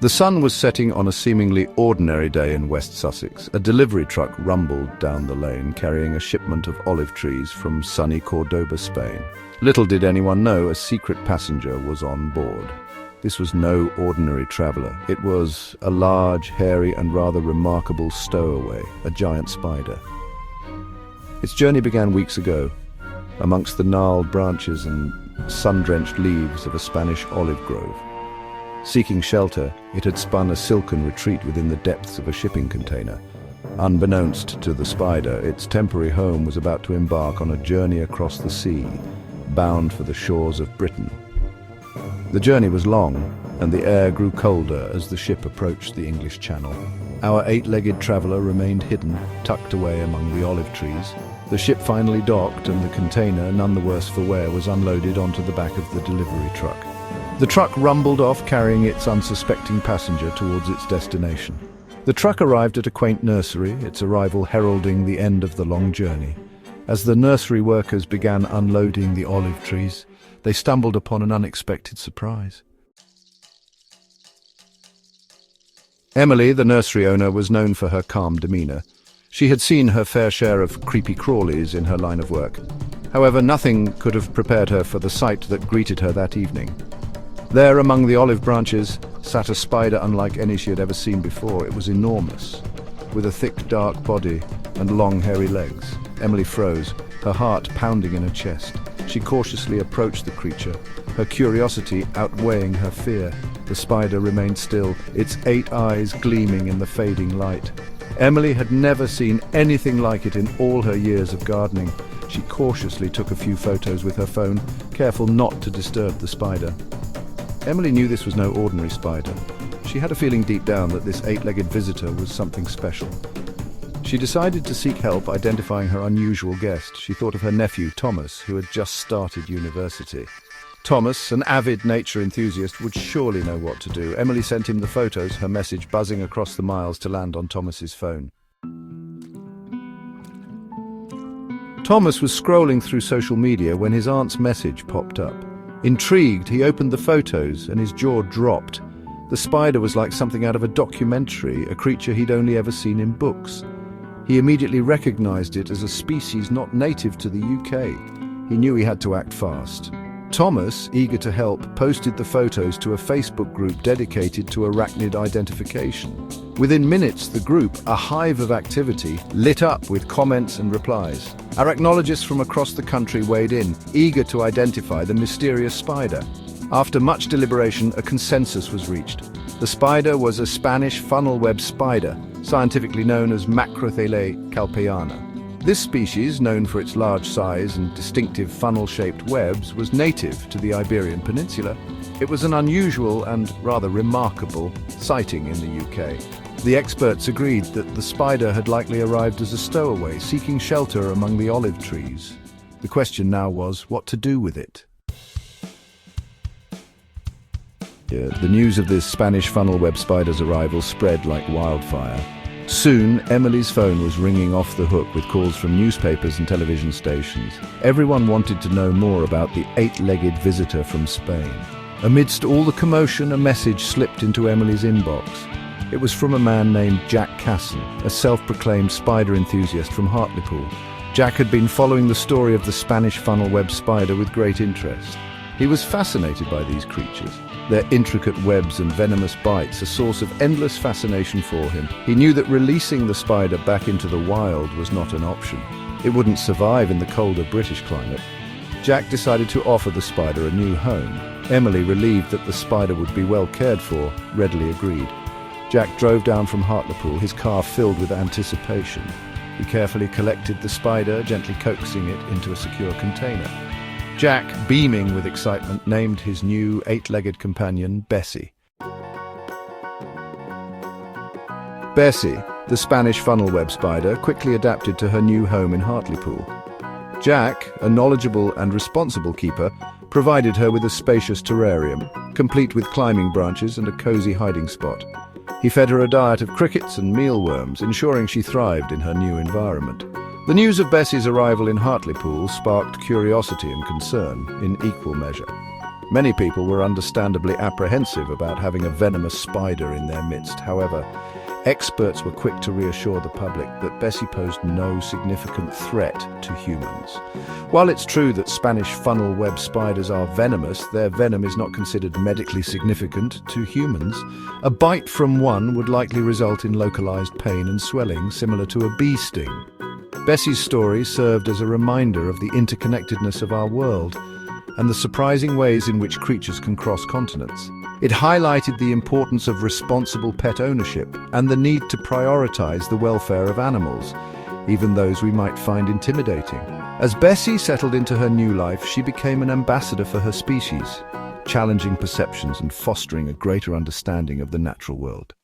The sun was setting on a seemingly ordinary day in West Sussex. A delivery truck rumbled down the lane, carrying a shipment of olive trees from sunny Cordoba, Spain. Little did anyone know a secret passenger was on board. This was no ordinary traveller. It was a large, hairy and rather remarkable stowaway, a giant spider. Its journey began weeks ago, amongst the gnarled branches and sun-drenched leaves of a Spanish olive grove. Seeking shelter, it had spun a silken retreat within the depths of a shipping container. Unbeknownst to the spider, its temporary home was about to embark on a journey across the sea, bound for the shores of Britain. The journey was long, and the air grew colder as the ship approached the English Channel. Our eight-legged traveller remained hidden, tucked away among the olive trees. The ship finally docked, and the container, none the worse for wear, was unloaded onto the back of the delivery truck. The truck rumbled off, carrying its unsuspecting passenger towards its destination. The truck arrived at a quaint nursery, its arrival heralding the end of the long journey. As the nursery workers began unloading the olive trees, they stumbled upon an unexpected surprise. Emily, the nursery owner, was known for her calm demeanour. She had seen her fair share of creepy crawlies in her line of work. However, nothing could have prepared her for the sight that greeted her that evening. There, among the olive branches, sat a spider unlike any she had ever seen before. It was enormous, with a thick, dark body and long, hairy legs. Emily froze, her heart pounding in her chest. She cautiously approached the creature, her curiosity outweighing her fear. The spider remained still, its 8 eyes gleaming in the fading light. Emily had never seen anything like it in all her years of gardening. She cautiously took a few photos with her phone, careful not to disturb the spider. Emily knew this was no ordinary spider. She had a feeling deep down that this 8-legged visitor was something special. She decided to seek help identifying her unusual guest. She thought of her nephew, Thomas, who had just started university. Thomas, an avid nature enthusiast, would surely know what to do. Emily sent him the photos, her message buzzing across the miles to land on Thomas's phone. Thomas was scrolling through social media when his aunt's message popped up. Intrigued, he opened the photos and his jaw dropped. The spider was like something out of a documentary, a creature he'd only ever seen in books. He immediately recognized it as a species not native to the UK. He knew he had to act fast. Thomas, eager to help, posted the photos to a Facebook group dedicated to arachnid identification. Within minutes, the group, a hive of activity, lit up with comments and replies. Arachnologists from across the country weighed in, eager to identify the mysterious spider. After much deliberation, a consensus was reached. The spider was a Spanish funnel-web spider, scientifically known as Macrothele calpeiana. This species, known for its large size and distinctive funnel-shaped webs, was native to the Iberian Peninsula. It was an unusual and rather remarkable sighting in the UK. The experts agreed that the spider had likely arrived as a stowaway, seeking shelter among the olive trees. The question now was what to do with it. The news of this Spanish funnel-web spider's arrival spread like wildfire. Soon, Emily's phone was ringing off the hook with calls from newspapers and television stations. Everyone wanted to know more about the 8-legged visitor from Spain. Amidst all the commotion, a message slipped into Emily's inbox. It was from a man named Jack Casson, a self-proclaimed spider enthusiast from Hartlepool. Jack had been following the story of the Spanish funnel-web spider with great interest. He was fascinated by these creatures, their intricate webs and venomous bites, a source of endless fascination for him. He knew that releasing the spider back into the wild was not an option. It wouldn't survive in the colder British climate. Jack decided to offer the spider a new home. Emily, relieved that the spider would be well cared for, readily agreed. Jack drove down from Hartlepool, his car filled with anticipation. He carefully collected the spider, gently coaxing it into a secure container. Jack, beaming with excitement, named his new 8-legged companion Bessie. Bessie, the Spanish funnel-web spider, quickly adapted to her new home in Hartlepool. Jack, a knowledgeable and responsible keeper, provided her with a spacious terrarium, complete with climbing branches and a cozy hiding spot. He fed her a diet of crickets and mealworms, ensuring she thrived in her new environment. The news of Bessie's arrival in Hartlepool sparked curiosity and concern in equal measure. Many people were understandably apprehensive about having a venomous spider in their midst. However, experts were quick to reassure the public that Bessie posed no significant threat to humans. While it's true that Spanish funnel web spiders are venomous, their venom is not considered medically significant to humans. A bite from one would likely result in localized pain and swelling, similar to a bee sting. Bessie's story served as a reminder of the interconnectedness of our world and the surprising ways in which creatures can cross continents. It highlighted the importance of responsible pet ownership and the need to prioritize the welfare of animals, even those we might find intimidating. As Bessie settled into her new life, she became an ambassador for her species, challenging perceptions and fostering a greater understanding of the natural world.